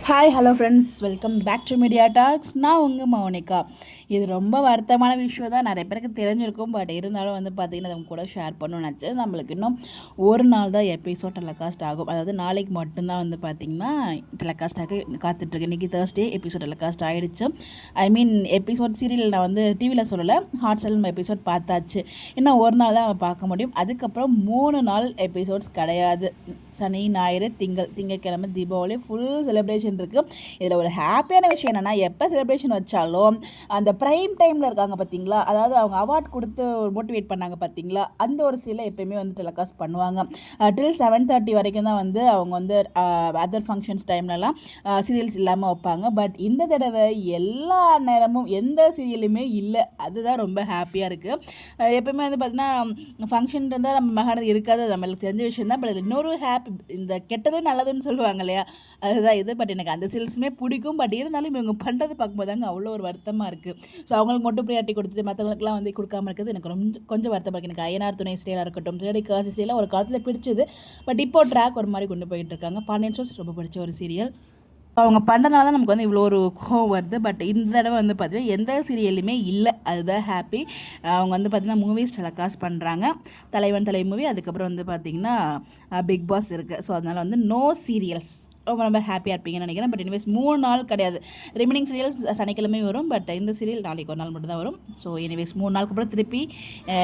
Hi hello friends, welcome back to Media Talks. நான் உங்கள் மௌனிகா. இது ரொம்ப வருத்தமான விஷயம் தான், நிறைய பேருக்கு தெரிஞ்சிருக்கும். பட் இருந்தாலும் பார்த்தீங்கன்னா அவங்க கூட ஷேர் பண்ணணும்னு நினச்சேன். நம்மளுக்கு இன்னும் ஒரு நாள் தான் எபிசோட் டெலிகாஸ்ட் ஆகும். அதாவது நாளைக்கு மட்டும்தான் பார்த்தீங்கன்னா டெலிகாஸ்ட் ஆக காத்துட்ருக்கு. இன்றைக்கி தேர்ஸ்டே எபிசோட் டெலிகாஸ்ட் ஆகிடுச்சு. ஐ மீன் எபிசோட் சீரியல் நான் டிவியில் சொல்லலை, ஹாட்ஸ்டார் நம்ம எபிசோட் பார்த்தாச்சு. இன்னும் ஒரு நாள் தான் நம்ம பார்க்க முடியும். அதுக்கப்புறம் 3 நாள் எபிசோட்ஸ் கிடையாது. சனி, ஞாயிறு, திங்கட்கிழமை தீபாவளி ஃபுல் செலிப்ரேஷன் இருக்குது. இதில் ஒரு ஹாப்பியான விஷயம் என்னென்னா, எப்போ செலிப்ரேஷன் வச்சாலும் அந்த ப்ரைம் டைமில் இருக்காங்க பார்த்தீங்களா, அதாவது அவங்க அவார்ட் கொடுத்து மோட்டிவேட் பண்ணாங்க பார்த்தீங்களா, அந்த ஒரு சீலை எப்போயுமே டெலிகாஸ்ட் பண்ணுவாங்க. டில் 7:30 வரைக்கும் தான் அவங்க அதர் ஃபங்க்ஷன்ஸ் டைம்லலாம் சீரியல்ஸ் இல்லாமல் வைப்பாங்க. பட் இந்த தடவை எல்லா நேரமும் எந்த சீரியலுமே இல்லை. அதுதான் ரொம்ப ஹாப்பியாக இருக்குது. எப்போயுமே பார்த்தீங்கன்னா ஃபங்க்ஷன் இருந்தால் நம்ம மகானது இருக்காது, நம்மளுக்கு தெரிஞ்ச விஷயம் தான். பட் இன்னொரு ஹாப்பி, இந்த கெட்டதும் நல்லதுன்னு சொல்லுவாங்க இல்லையா, அதுதான் இது. பட் எனக்கு அந்த சீல்ஸுமே பிடிக்கும். பட் இருந்தாலும் இவங்க பண்ணுறது பார்க்கும்போது தாங்க அவ்வளோ ஒரு வருத்தமாக இருக்குது. ஸோ அவங்களுக்கு மட்டும் ப்ரியாரிட்டி கொடுத்துட்டு மற்றவங்களுக்குலாம் கொடுக்காம இருக்குது எனக்கு கொஞ்சம் வருத்தமாக இருக்குது. எனக்கு ஐயனார் துணை ஸ்டைலாக இருக்கட்டும், திருடி காசி ஸ்டைலாக ஒரு காலத்தில் பிடிச்சது. பட் இப்போ ட்ராக் ஒரு மாதிரி கொண்டு போயிட்டு இருக்காங்க. பாண்டியன் ஸ்டோர்ஸ் ரொம்ப பிடிச்ச ஒரு சீரியல். அவங்க பண்ணுறதுனால தான் நமக்கு இவ்வளோ ஒரு கோவம் வருது. பட் இந்த தடவை பார்த்தீங்கன்னா எந்த சீரியலுமே இல்லை. அதுதான் ஹாப்பி. அவங்க பார்த்தீங்கன்னா மூவிஸ் டெலிகாஸ்ட் பண்ணுறாங்க. தலைவன் தலை மூவி, அதுக்கப்புறம் பார்த்தீங்கன்னா பிக் பாஸ் இருக்குது. ஸோ அதனால் நோ சீரியல்ஸ். ரொம்ப ஹாப்பியாக இருப்பீங்கன்னு நினைக்கிறேன். பட் எனிவேஸ் 3 நாள் கிடையாது. ரிமைனிங் சீரியல்ஸ் சனிக்கிழமை வரும். பட் இந்த சீரியல் நாளைக்கு ஒரு நாள் மட்டும் தான் வரும். ஸோ எனிவேஸ் 3 நாளுக்கு அப்புறம் திருப்பி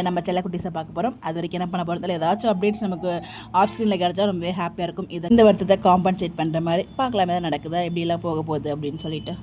நம்ம செல்லக்குட்டிஸை பார்க்க போகிறோம். அது வரைக்கும் என்ன பண்ண போகிறோம், ஏதாச்சும் அப்டேட்ஸ் நமக்கு ஆஃப் ஸ்க்ரீனில் கிடச்சா ரொம்பவே ஹாப்பியாக இருக்கும். இந்த வருத்தத்தை காம்பன்சேட் பண்ணுற மாதிரி பார்க்கலாமே தான் நடக்குதா, எப்படிலாம் போக போகுது அப்படின்னு சொல்லிட்டு.